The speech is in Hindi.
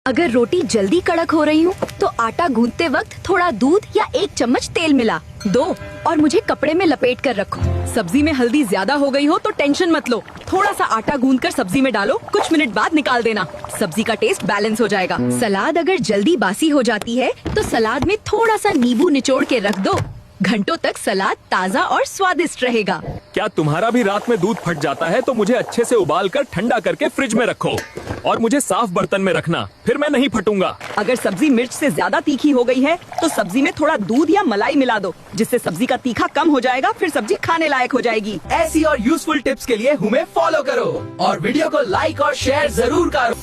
अगर रोटी जल्दी कड़क हो रही हूँ तो आटा गूंथते वक्त थोड़ा दूध या 1 चम्मच तेल मिला दो और मुझे कपड़े में लपेट कर रखो। सब्जी में हल्दी ज्यादा हो गई हो तो टेंशन मत लो, थोड़ा सा आटा गूंथ कर सब्जी में डालो, कुछ मिनट बाद निकाल देना। सब्जी का टेस्ट बैलेंस हो जाएगा। सलाद अगर जल्दी बासी हो जाती है तो सलाद में थोड़ा सा नींबू निचोड़ के रख दो। घंटों तक सलाद ताज़ा और स्वादिष्ट रहेगा। क्या तुम्हारा भी रात में दूध फट जाता है तो मुझे अच्छे से उबाल कर ठंडा करके फ्रिज में रखो और मुझे साफ बर्तन में रखना, फिर मैं नहीं फटूंगा। अगर सब्जी मिर्च से ज्यादा तीखी हो गई है तो सब्जी में थोड़ा दूध या मलाई मिला दो, जिससे सब्जी का तीखा कम हो जाएगा, फिर सब्जी खाने लायक हो जाएगी। ऐसी और यूजफुल टिप्स के लिए हमें फॉलो करो और वीडियो को लाइक और शेयर जरूर करो।